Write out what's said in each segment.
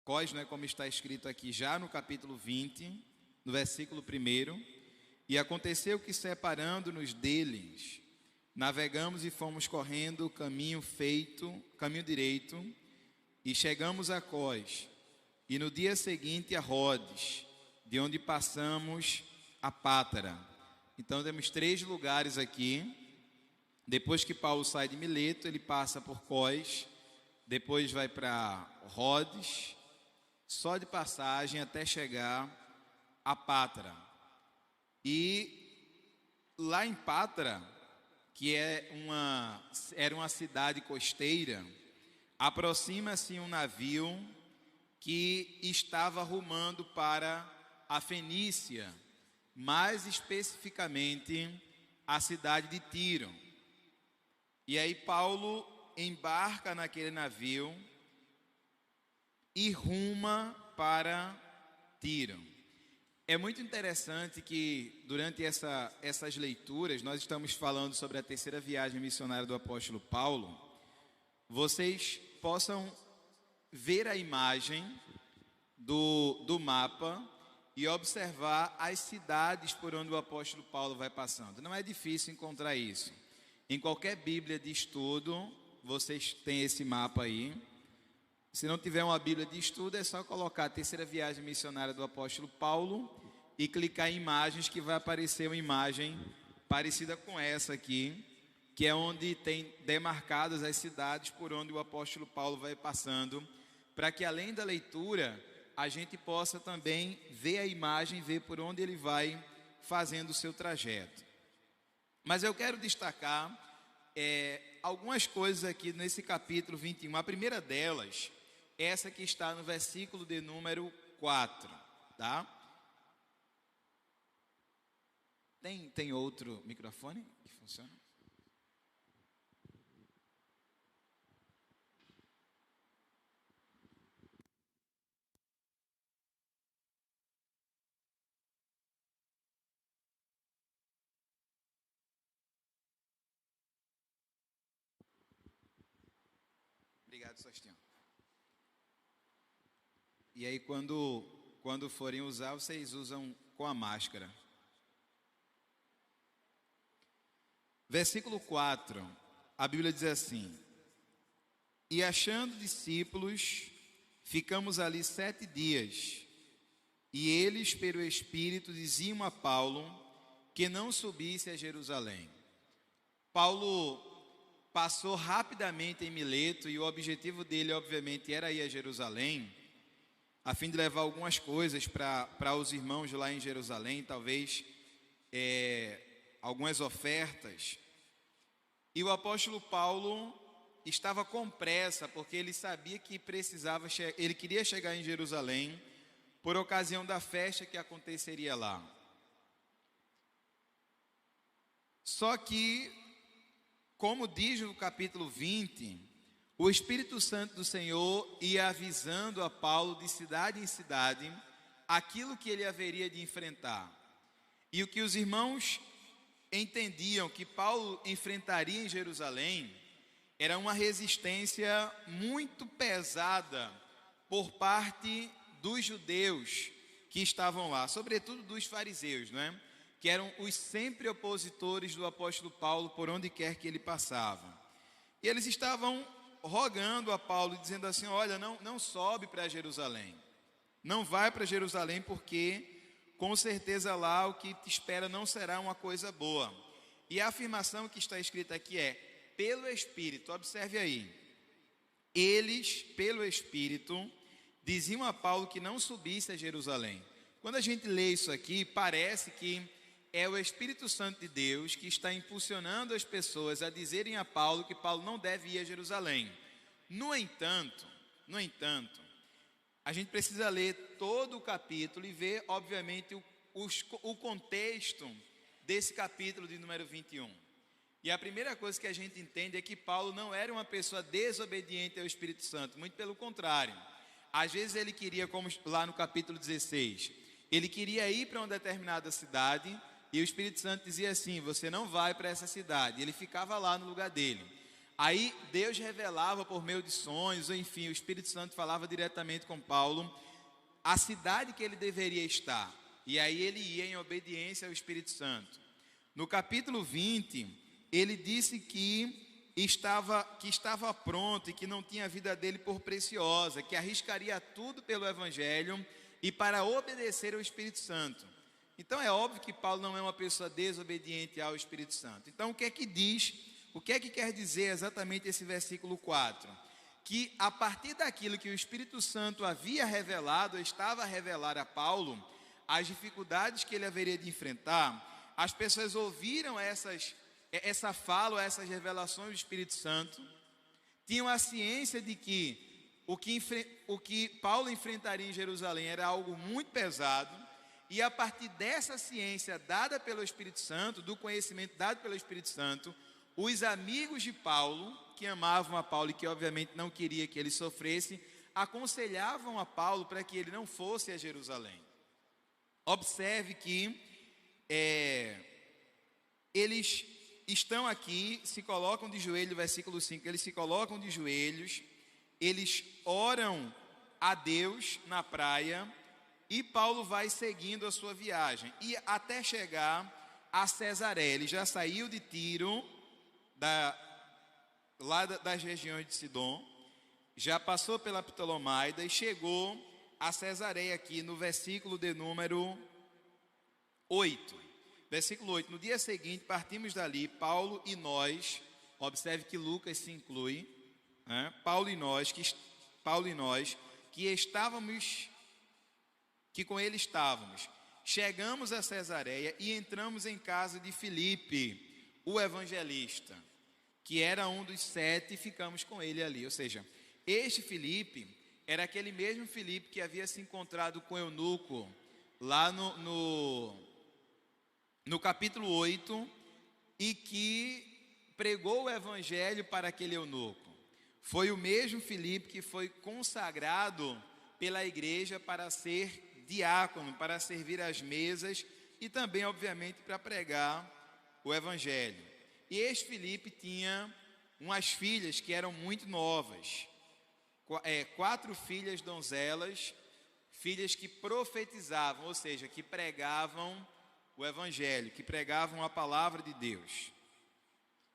Cós, né, como está escrito aqui já no capítulo 20, no versículo 1. E aconteceu que, separando-nos deles, navegamos e fomos correndo o caminho direito, e chegamos a Cós, e no dia seguinte a Rodes, de onde passamos a Pátara. Então temos 3 lugares aqui. Depois que Paulo sai de Mileto, ele passa por Cós, depois vai para Rodes, só de passagem até chegar a Pátara. E lá em Pátara, que era uma cidade costeira, aproxima-se um navio que estava rumando para a Fenícia, mais especificamente a cidade de Tiro. E aí Paulo embarca naquele navio e ruma para Tiro. É muito interessante que durante essas leituras, nós estamos falando sobre a terceira viagem missionária do apóstolo Paulo, vocês possam ver a imagem do mapa e observar as cidades por onde o apóstolo Paulo vai passando. Não é difícil encontrar isso. Em qualquer Bíblia de estudo, vocês têm esse mapa aí. Se não tiver uma Bíblia de estudo, é só colocar a terceira viagem missionária do apóstolo Paulo e clicar em imagens, que vai aparecer uma imagem parecida com essa aqui, que é onde tem demarcadas as cidades por onde o apóstolo Paulo vai passando, para que além da leitura, a gente possa também ver a imagem, ver por onde ele vai fazendo o seu trajeto. Mas eu quero destacar algumas coisas aqui nesse capítulo 21. A primeira delas, essa que está no versículo de número 4, tá? Tem outro microfone que funciona? Obrigado, Sebastião. E aí, quando forem usar, vocês usam com a máscara. Versículo 4, a Bíblia diz assim: E achando discípulos, ficamos ali 7 dias, e eles, pelo Espírito, diziam a Paulo que não subisse a Jerusalém. Paulo passou rapidamente em Mileto, e o objetivo dele, obviamente, era ir a Jerusalém, a fim de levar algumas coisas para os irmãos lá em Jerusalém, talvez algumas ofertas. E o apóstolo Paulo estava com pressa, porque ele sabia que ele queria chegar em Jerusalém por ocasião da festa que aconteceria lá. Só que, como diz no capítulo 20, o Espírito Santo do Senhor ia avisando a Paulo de cidade em cidade aquilo que ele haveria de enfrentar. E o que os irmãos entendiam que Paulo enfrentaria em Jerusalém era uma resistência muito pesada por parte dos judeus que estavam lá, sobretudo dos fariseus, não é? Que eram os sempre opositores do apóstolo Paulo por onde quer que ele passava. E eles estavam rogando a Paulo, dizendo assim: olha, não sobe para Jerusalém, não vai para Jerusalém, porque com certeza lá o que te espera não será uma coisa boa. E a afirmação que está escrita aqui é: pelo Espírito. Observe aí, eles, pelo Espírito, diziam a Paulo que não subisse a Jerusalém. Quando a gente lê isso aqui, parece que é o Espírito Santo de Deus que está impulsionando as pessoas a dizerem a Paulo que Paulo não deve ir a Jerusalém. No entanto, a gente precisa ler todo o capítulo e ver, obviamente, o contexto desse capítulo de número 21. E a primeira coisa que a gente entende é que Paulo não era uma pessoa desobediente ao Espírito Santo, muito pelo contrário. Às vezes ele queria, como lá no capítulo 16, ele queria ir para uma determinada cidade e o Espírito Santo dizia assim: você não vai para essa cidade. Ele ficava lá no lugar dele. Aí Deus revelava por meio de sonhos, enfim, o Espírito Santo falava diretamente com Paulo a cidade que ele deveria estar. E aí ele ia em obediência ao Espírito Santo. No capítulo 20, ele disse que estava pronto e que não tinha a vida dele por preciosa, que arriscaria tudo pelo Evangelho e para obedecer ao Espírito Santo. Então é óbvio que Paulo não é uma pessoa desobediente ao Espírito Santo. Então o que é que diz, o que é que quer dizer exatamente esse versículo 4? Que a partir daquilo que o Espírito Santo havia revelado, estava a revelar a Paulo, as dificuldades que ele haveria de enfrentar, as pessoas ouviram essa fala, essas revelações do Espírito Santo, tinham a ciência de que o que Paulo enfrentaria em Jerusalém era algo muito pesado, e a partir dessa ciência dada pelo Espírito Santo, do conhecimento dado pelo Espírito Santo, os amigos de Paulo, que amavam a Paulo e que obviamente não queria que ele sofresse, aconselhavam a Paulo para que ele não fosse a Jerusalém. Observe que eles estão aqui, se colocam de joelho, versículo 5, eles se colocam de joelhos, eles oram a Deus na praia, e Paulo vai seguindo a sua viagem, e até chegar a Cesareia. Ele já saiu de Tiro, lá das regiões de Sidom, já passou pela Ptolomaida e chegou a Cesareia aqui no versículo de número 8. Versículo 8, no dia seguinte partimos dali, Paulo e nós, observe que Lucas se inclui, né? Paulo e nós que com ele estávamos, chegamos a Cesareia e entramos em casa de Filipe, o evangelista, que era um dos 7, e ficamos com ele ali. Ou seja, este Filipe era aquele mesmo Filipe que havia se encontrado com o eunuco lá no capítulo 8, e que pregou o evangelho para aquele eunuco. Foi o mesmo Filipe que foi consagrado pela igreja para ser diácono, para servir às mesas e também, obviamente, para pregar o evangelho. E este Filipe tinha umas filhas que eram muito novas, 4 filhas donzelas, filhas que profetizavam, ou seja, que pregavam o evangelho, que pregavam a palavra de Deus.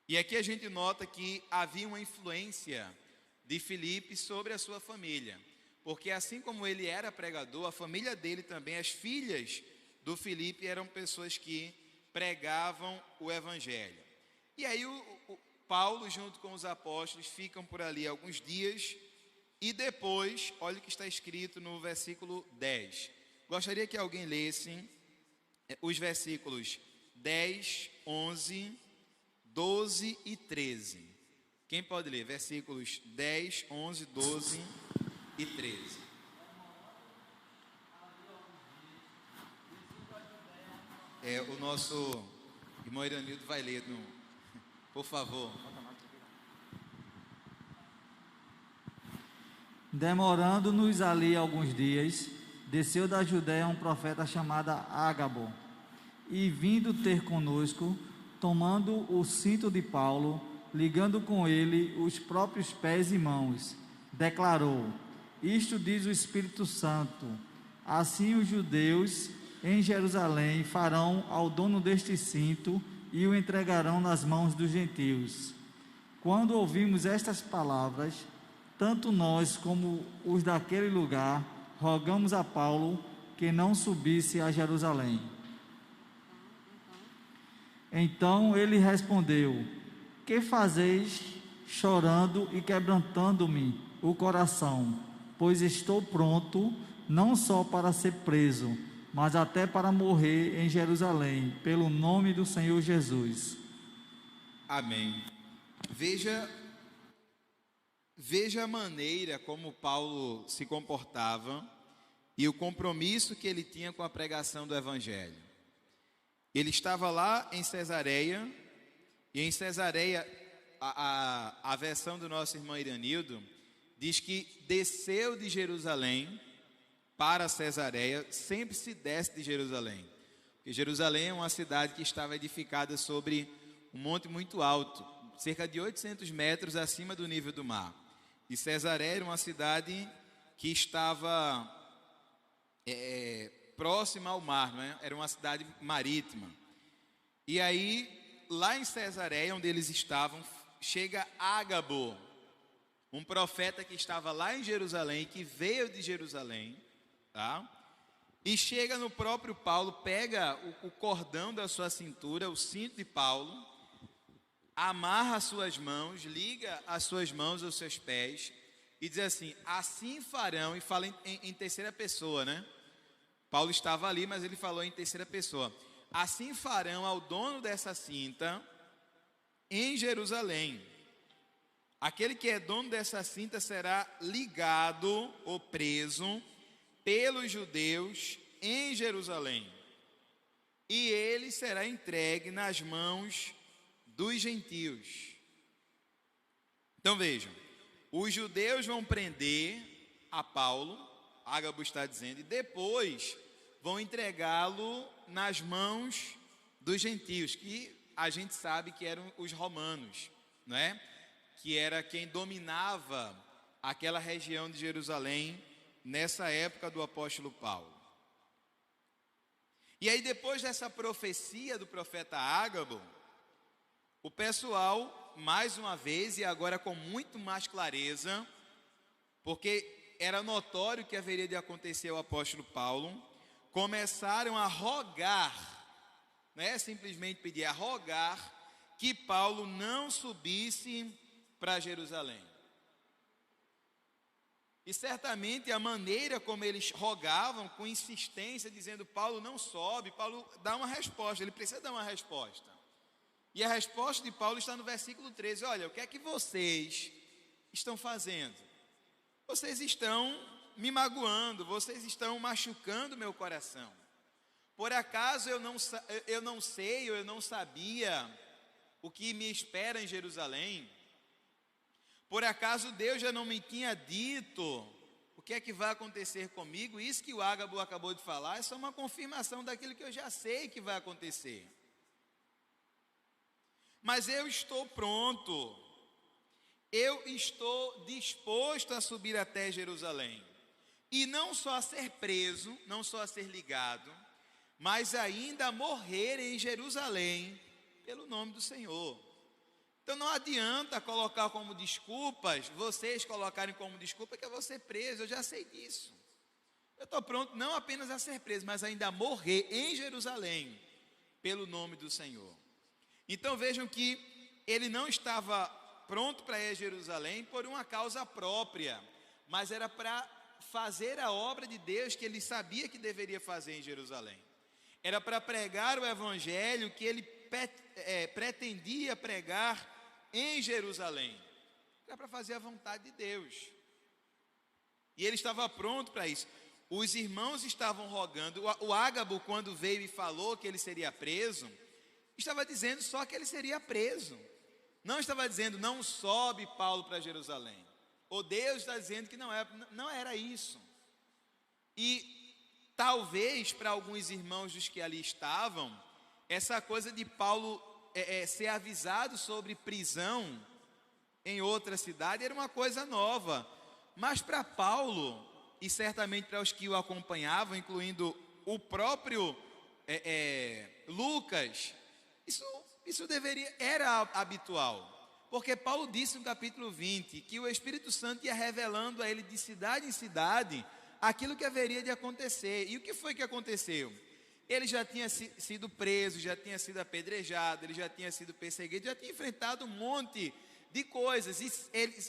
E aqui a gente nota que havia uma influência de Filipe sobre a sua família, porque assim como ele era pregador, a família dele também, as filhas do Filipe, eram pessoas que pregavam o evangelho. E aí o Paulo, junto com os apóstolos, ficam por ali alguns dias, e depois, olha o que está escrito no versículo 10. Gostaria que alguém lesse os versículos 10, 11, 12 e 13. Quem pode ler? Versículos 10, 11, 12 e 13. O nosso irmão Iranildo vai ler, por favor. Demorando-nos ali alguns dias, desceu da Judéia um profeta chamado Ágabo, e vindo ter conosco, tomando o cinto de Paulo, ligando com ele os próprios pés e mãos, declarou: isto diz o Espírito Santo, assim os judeus em Jerusalém farão ao dono deste cinto e o entregarão nas mãos dos gentios. Quando ouvimos estas palavras, tanto nós como os daquele lugar rogamos a Paulo que não subisse a Jerusalém. Então ele respondeu: que fazeis chorando e quebrantando-me o coração? Pois estou pronto não só para ser preso, mas até para morrer em Jerusalém, pelo nome do Senhor Jesus. Amém. Veja a maneira como Paulo se comportava e o compromisso que ele tinha com a pregação do evangelho. Ele estava lá em Cesareia, e em Cesareia, a versão do nosso irmão Iranildo diz que desceu de Jerusalém para Cesareia. Sempre se desce de Jerusalém, porque Jerusalém é uma cidade que estava edificada sobre um monte muito alto, cerca de 800 metros acima do nível do mar. E Cesareia era uma cidade que estava próxima ao mar, não é? Era uma cidade marítima. E aí, lá em Cesareia, onde eles estavam, chega Ágabo, um profeta que estava lá em Jerusalém, que veio de Jerusalém, tá? E chega no próprio Paulo, pega o cordão da sua cintura, o cinto de Paulo, amarra as suas mãos, liga as suas mãos aos seus pés e diz assim: assim farão, e fala em terceira pessoa, né? Paulo estava ali, mas ele falou em terceira pessoa. Assim farão ao dono dessa cinta em Jerusalém. Aquele que é dono dessa cinta será ligado ou preso pelos judeus em Jerusalém, e ele será entregue nas mãos dos gentios. Então vejam, os judeus vão prender a Paulo, Ágabo está dizendo, e depois vão entregá-lo nas mãos dos gentios, que a gente sabe que eram os romanos, não é? Que era quem dominava aquela região de Jerusalém nessa época do apóstolo Paulo. E aí, depois dessa profecia do profeta Ágabo, o pessoal, mais uma vez, e agora com muito mais clareza, porque era notório que haveria de acontecer ao apóstolo Paulo, começaram a rogar, não é simplesmente pedir, a rogar que Paulo não subisse para Jerusalém. E certamente a maneira como eles rogavam, com insistência, dizendo: Paulo não sobe, Paulo dá uma resposta, ele precisa dar uma resposta. E a resposta de Paulo está no versículo 13: olha, o que é que vocês estão fazendo? Vocês estão me magoando, vocês estão machucando meu coração. Por acaso eu não sei ou eu não sabia o que me espera em Jerusalém? Por acaso Deus já não me tinha dito o que é que vai acontecer comigo? Isso que o Ágabo acabou de falar é só uma confirmação daquilo que eu já sei que vai acontecer. Mas eu estou pronto, eu estou disposto a subir até Jerusalém. E não só a ser preso, não só a ser ligado, mas ainda a morrer em Jerusalém, pelo nome do Senhor. Então não adianta colocar como desculpas, vocês colocarem como desculpa que eu vou ser preso, eu já sei disso. Eu estou pronto não apenas a ser preso, mas ainda a morrer em Jerusalém, pelo nome do Senhor. Então vejam que ele não estava pronto para ir a Jerusalém por uma causa própria, mas era para fazer a obra de Deus que ele sabia que deveria fazer em Jerusalém. Era para pregar o evangelho que ele pretendia pregar em Jerusalém. Era para fazer a vontade de Deus. E ele estava pronto para isso. Os irmãos estavam rogando. O Ágabo, quando veio e falou que ele seria preso, estava dizendo só que ele seria preso. Não estava dizendo: não sobe Paulo para Jerusalém. Ou Deus está dizendo que não era isso. E talvez para alguns irmãos dos que ali estavam, essa coisa de Paulo ser avisado sobre prisão em outra cidade era uma coisa nova. Mas para Paulo, e certamente para os que o acompanhavam, incluindo o próprio Lucas, isso era habitual. Porque Paulo disse no capítulo 20 que o Espírito Santo ia revelando a ele de cidade em cidade aquilo que haveria de acontecer. E o que foi que aconteceu? Ele já tinha sido preso, já tinha sido apedrejado, ele já tinha sido perseguido, já tinha enfrentado um monte de coisas. E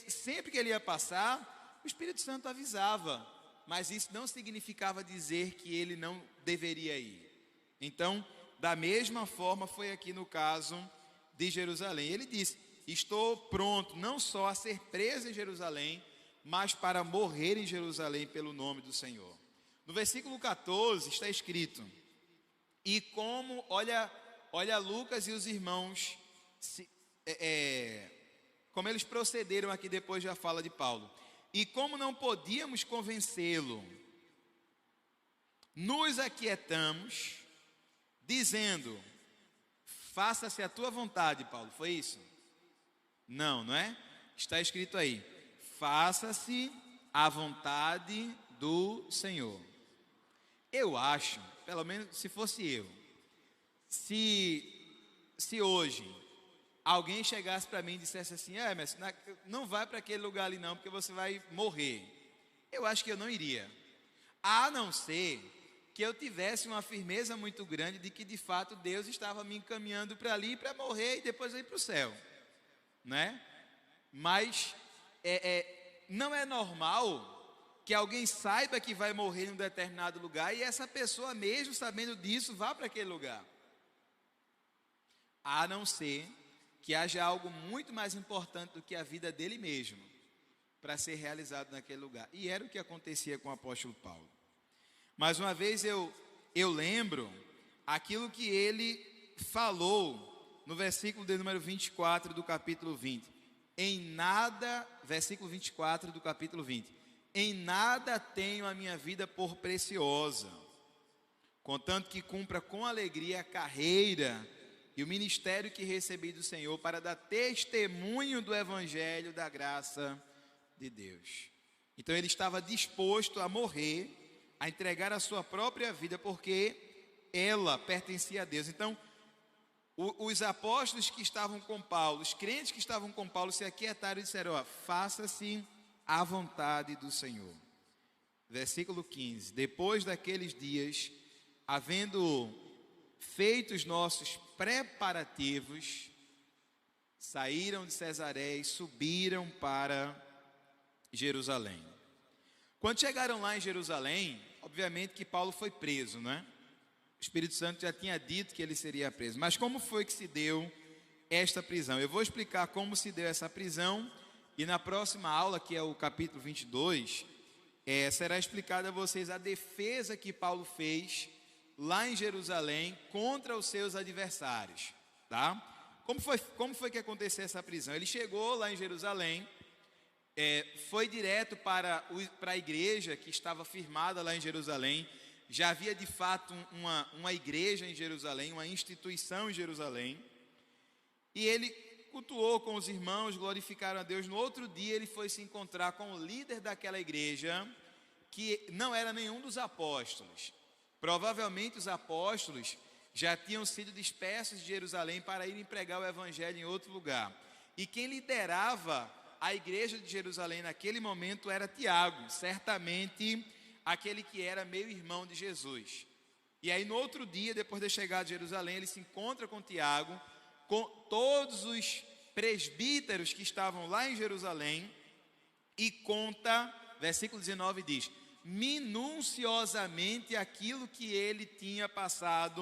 sempre que ele ia passar, o Espírito Santo avisava. Mas isso não significava dizer que ele não deveria ir. Então, da mesma forma foi aqui no caso de Jerusalém. Ele disse: estou pronto não só a ser preso em Jerusalém, mas para morrer em Jerusalém pelo nome do Senhor. No versículo 14 está escrito: e como, olha Lucas e os irmãos, como eles procederam aqui depois da fala de Paulo. E como não podíamos convencê-lo, nos aquietamos, dizendo: faça-se a tua vontade, Paulo. Foi isso? Não, não é? Está escrito aí: faça-se a vontade do Senhor. Eu acho, pelo menos se fosse eu, se hoje alguém chegasse para mim e dissesse assim: mas não vai para aquele lugar ali não, porque você vai morrer, eu acho que eu não iria, a não ser que eu tivesse uma firmeza muito grande de que de fato Deus estava me encaminhando para ali para morrer e depois ir para o céu, né? Mas não é normal que alguém saiba que vai morrer em um determinado lugar e essa pessoa, mesmo sabendo disso, vá para aquele lugar. A não ser que haja algo muito mais importante do que a vida dele mesmo para ser realizado naquele lugar. E era o que acontecia com o apóstolo Paulo. Mais uma vez eu lembro aquilo que ele falou no versículo de número 24 do capítulo 20. Em nada, versículo 24 do capítulo 20. Em nada tenho a minha vida por preciosa, contanto que cumpra com alegria a carreira e o ministério que recebi do Senhor para dar testemunho do evangelho da graça de Deus. Então ele estava disposto a morrer, a entregar a sua própria vida, porque ela pertencia a Deus. Então, os apóstolos que estavam com Paulo, os crentes que estavam com Paulo, se aquietaram e disseram: faça-se a vontade do Senhor. Versículo 15: depois daqueles dias, havendo feito os nossos preparativos, saíram de Cesareia e subiram para Jerusalém. Quando chegaram lá em Jerusalém, obviamente que Paulo foi preso, né? O Espírito Santo já tinha dito que ele seria preso. Mas como foi que se deu esta prisão? Eu vou explicar como se deu essa prisão, e na próxima aula, que é o capítulo 22, será explicada a vocês a defesa que Paulo fez lá em Jerusalém contra os seus adversários, tá? Como foi que aconteceu essa prisão? Ele chegou lá em Jerusalém, foi direto para a igreja que estava firmada lá em Jerusalém. Já havia de fato uma igreja em Jerusalém, uma instituição em Jerusalém, e ele cultuou com os irmãos, glorificaram a Deus. No outro dia ele foi se encontrar com o líder daquela igreja, que não era nenhum dos apóstolos. Provavelmente os apóstolos já tinham sido dispersos de Jerusalém para irem pregar o evangelho em outro lugar. E quem liderava a igreja de Jerusalém naquele momento era Tiago, certamente aquele que era meio-irmão de Jesus. E aí no outro dia, depois de chegar de Jerusalém, ele se encontra com Tiago, com todos os presbíteros que estavam lá em Jerusalém, e conta, versículo 19 diz: minuciosamente aquilo que ele tinha passado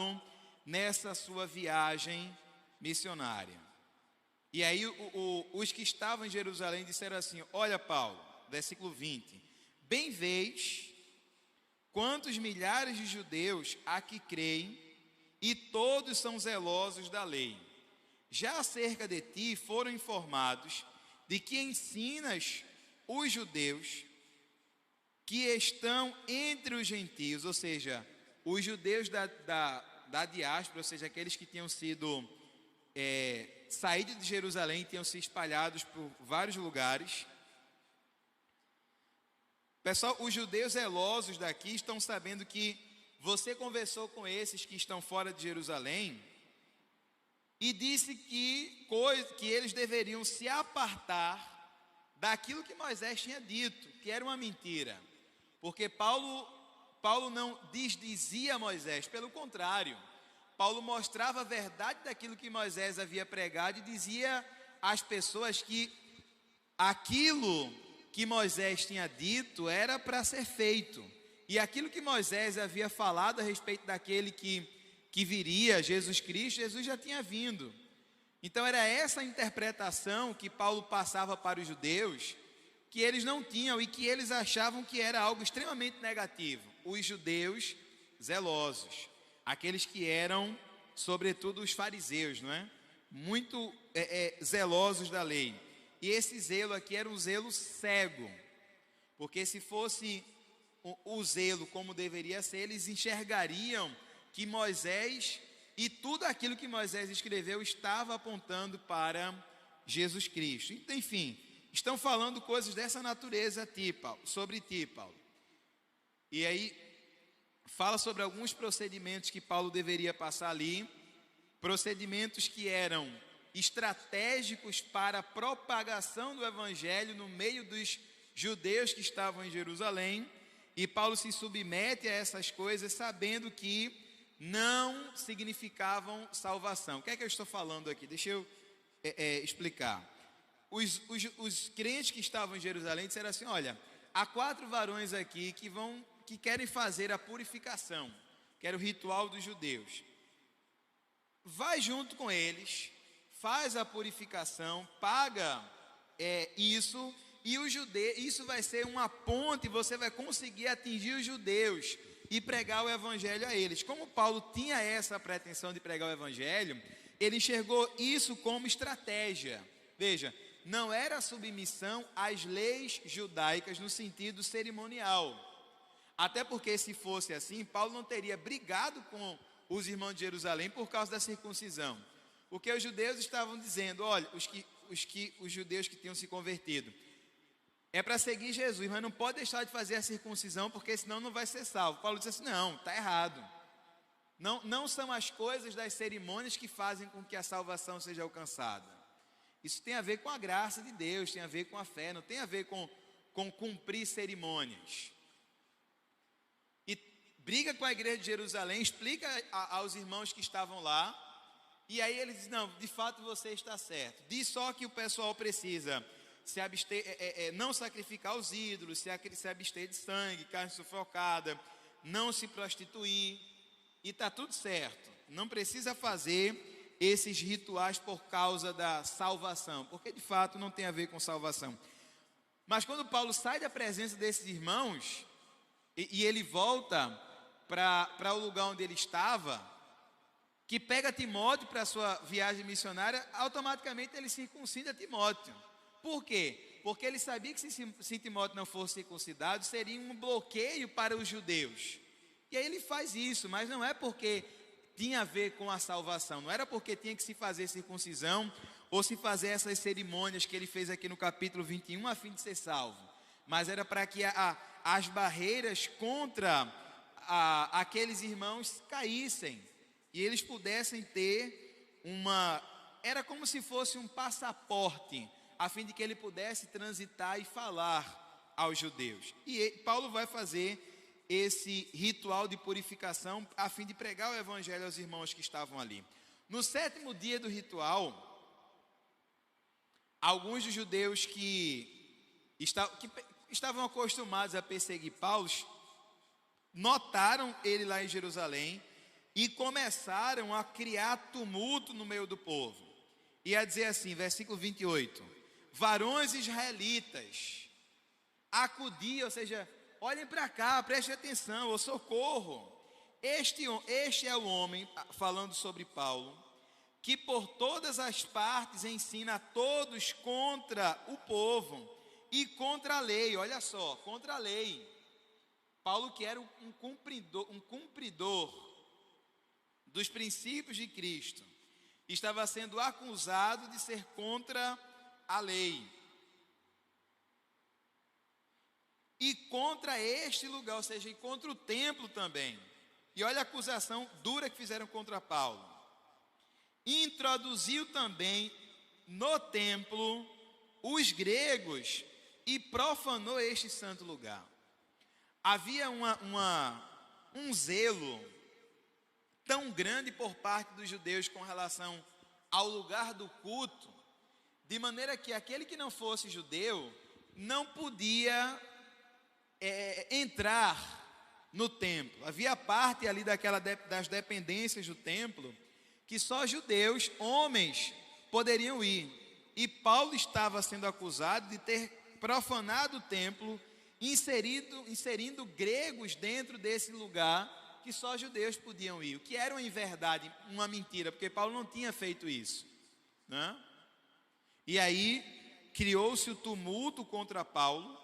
nessa sua viagem missionária. E aí os que estavam em Jerusalém disseram assim: olha, Paulo, versículo 20, bem vês quantos milhares de judeus há que creem, e todos são zelosos da lei. Já acerca de ti foram informados de que ensinas os judeus que estão entre os gentios, ou seja, os judeus da diáspora, ou seja, aqueles que tinham sido saídos de Jerusalém, tinham se espalhados por vários lugares. Pessoal, os judeus zelosos daqui estão sabendo que você conversou com esses que estão fora de Jerusalém e disse que eles deveriam se apartar daquilo que Moisés tinha dito, que era uma mentira. Porque Paulo não desdizia Moisés, pelo contrário, Paulo mostrava a verdade daquilo que Moisés havia pregado e dizia às pessoas que aquilo que Moisés tinha dito era para ser feito. E aquilo que Moisés havia falado a respeito daquele que viria, Jesus Cristo, Jesus já tinha vindo. Então era essa interpretação que Paulo passava para os judeus, que eles não tinham e que eles achavam que era algo extremamente negativo. Os judeus zelosos, aqueles que eram, sobretudo os fariseus, não é? Muito zelosos da lei. E esse zelo aqui era um zelo cego, porque se fosse o zelo como deveria ser, eles enxergariam que Moisés e tudo aquilo que Moisés escreveu estava apontando para Jesus Cristo. Então, enfim, estão falando coisas dessa natureza sobre ti, Paulo. E aí, fala sobre alguns procedimentos que Paulo deveria passar ali, procedimentos que eram estratégicos para a propagação do evangelho no meio dos judeus que estavam em Jerusalém, e Paulo se submete a essas coisas sabendo que não significavam salvação. O que é que eu estou falando aqui? Deixa eu explicar. Os crentes que estavam em Jerusalém disseram assim: olha, há 4 varões aqui que querem fazer a purificação, que era o ritual dos judeus. Vai junto com eles, faz a purificação, paga isso, e isso vai ser uma ponte, você vai conseguir atingir os judeus e pregar o evangelho a eles. Como Paulo tinha essa pretensão de pregar o evangelho, ele enxergou isso como estratégia. Veja, não era submissão às leis judaicas no sentido cerimonial. Até porque, se fosse assim, Paulo não teria brigado com os irmãos de Jerusalém por causa da circuncisão. Porque os judeus estavam dizendo: olha, os judeus que tinham se convertido, é para seguir Jesus, mas não pode deixar de fazer a circuncisão, porque senão não vai ser salvo. Paulo disse assim: não, está errado. Não são as coisas das cerimônias que fazem com que a salvação seja alcançada. Isso tem a ver com a graça de Deus, tem a ver com a fé, não tem a ver com cumprir cerimônias. E briga com a igreja de Jerusalém, explica aos irmãos que estavam lá, e aí ele diz: não, de fato você está certo. Diz só que o pessoal precisa se abster, não sacrificar os ídolos, se abster de sangue, carne sufocada, não se prostituir, e está tudo certo. Não precisa fazer esses rituais por causa da salvação, porque de fato não tem a ver com salvação. Mas quando Paulo sai da presença desses irmãos e ele volta para o lugar onde ele estava, que pega Timóteo para a sua viagem missionária, automaticamente ele circuncida Timóteo. Por quê? Porque ele sabia que se Timóteo não fosse circuncidado, seria um bloqueio para os judeus. E aí ele faz isso, mas não é porque tinha a ver com a salvação, não era porque tinha que se fazer circuncisão ou se fazer essas cerimônias que ele fez aqui no capítulo 21 a fim de ser salvo, mas era para que as barreiras contra aqueles irmãos caíssem e eles pudessem ter era como se fosse um passaporte, a fim de que ele pudesse transitar e falar aos judeus. E Paulo vai fazer esse ritual de purificação a fim de pregar o evangelho aos irmãos que estavam ali. No 7º dia do ritual, alguns dos judeus que estavam acostumados a perseguir Paulo notaram ele lá em Jerusalém e começaram a criar tumulto no meio do povo. E a dizer assim, versículo 28: varões israelitas, acudi, ou seja, olhem para cá, prestem atenção, socorro. Este é o homem, falando sobre Paulo, que por todas as partes ensina a todos contra o povo e contra a lei. Olha só, contra a lei. Paulo, que era um cumpridor dos princípios de Cristo, estava sendo acusado de ser contra a lei. E contra este lugar, ou seja, e contra o templo também. E olha a acusação dura que fizeram contra Paulo. Introduziu também no templo os gregos e profanou este santo lugar. Havia um zelo tão grande por parte dos judeus com relação ao lugar do culto, de maneira que aquele que não fosse judeu não podia entrar no templo. Havia parte ali das dependências do templo que só judeus, homens, poderiam ir. E Paulo estava sendo acusado de ter profanado o templo, inserindo gregos dentro desse lugar que só judeus podiam ir, o que era em verdade uma mentira, porque Paulo não tinha feito isso, né? E aí criou-se o tumulto contra Paulo,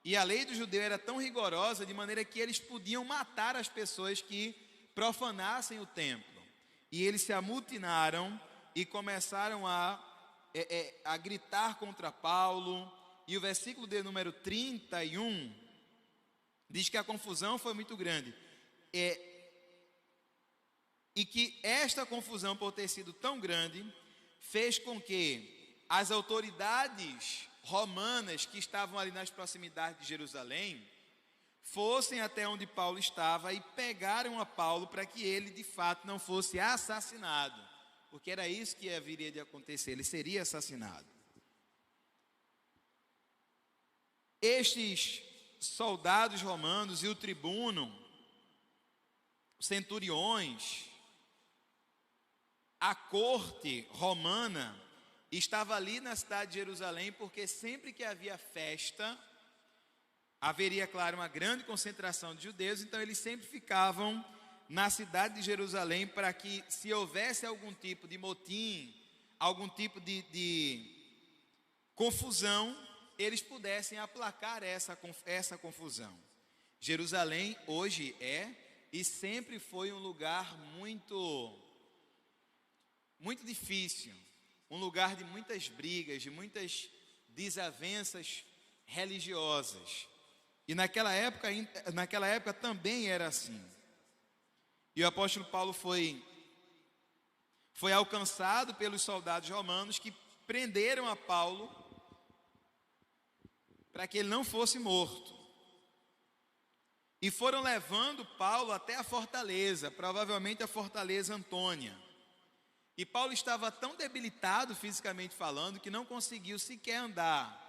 e a lei do judeu era tão rigorosa, de maneira que eles podiam matar as pessoas que profanassem o templo. E eles se amotinaram e começaram a a gritar contra Paulo. E o versículo de número 31 diz que a confusão foi muito grande. E que esta confusão, por ter sido tão grande, fez com que as autoridades romanas que estavam ali nas proximidades de Jerusalém fossem até onde Paulo estava e pegaram a Paulo para que ele de fato não fosse assassinado, porque era isso que haveria de acontecer, ele seria assassinado. Estes soldados romanos e o tribuno, os centuriões, a corte romana estava ali na cidade de Jerusalém, porque sempre que havia festa, haveria, claro, uma grande concentração de judeus, então eles sempre ficavam na cidade de Jerusalém para que, se houvesse algum tipo de motim, algum tipo de confusão, eles pudessem aplacar essa confusão. Jerusalém hoje e sempre foi um lugar muito difícil, um lugar de muitas brigas, de muitas desavenças religiosas. E naquela época também era assim. E o apóstolo Paulo foi alcançado pelos soldados romanos que prenderam a Paulo para que ele não fosse morto. E foram levando Paulo até a fortaleza, provavelmente a fortaleza Antônia. E Paulo estava tão debilitado fisicamente falando que não conseguiu sequer andar,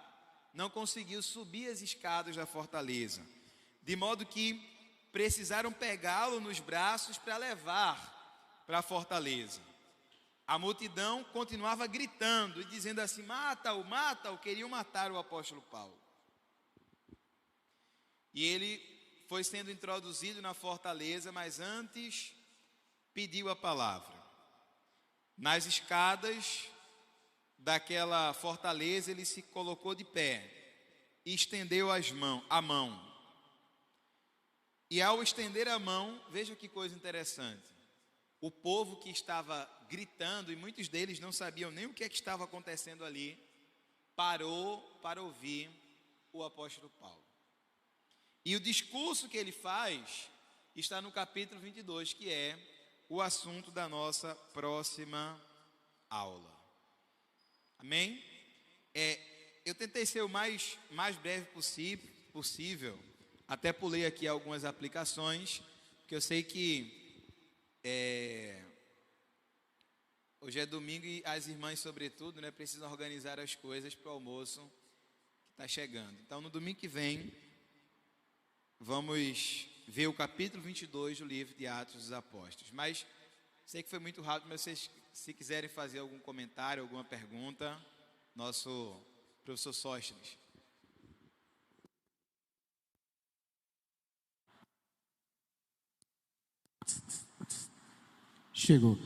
não conseguiu subir as escadas da fortaleza, de modo que precisaram pegá-lo nos braços para levar para a fortaleza. A multidão continuava gritando e dizendo assim: mata-o, mata-o, queriam matar o apóstolo Paulo. E ele foi sendo introduzido na fortaleza, mas antes pediu a palavra. Nas escadas daquela fortaleza, ele se colocou de pé e estendeu a mão. E ao estender a mão, veja que coisa interessante. O povo que estava gritando, e muitos deles não sabiam nem o que estava acontecendo ali, parou para ouvir o apóstolo Paulo. E o discurso que ele faz está no capítulo 22, que é o assunto da nossa próxima aula. Amém? Eu tentei ser o mais breve possível, até pulei aqui algumas aplicações, porque eu sei que hoje é domingo e as irmãs, sobretudo, precisam organizar as coisas para o almoço que está chegando. Então, no domingo que vem, vamos ver o capítulo 22 do livro de Atos dos Apóstolos. Mas sei que foi muito rápido, mas vocês, se quiserem fazer algum comentário, alguma pergunta, nosso professor Sóstenes. Chegou.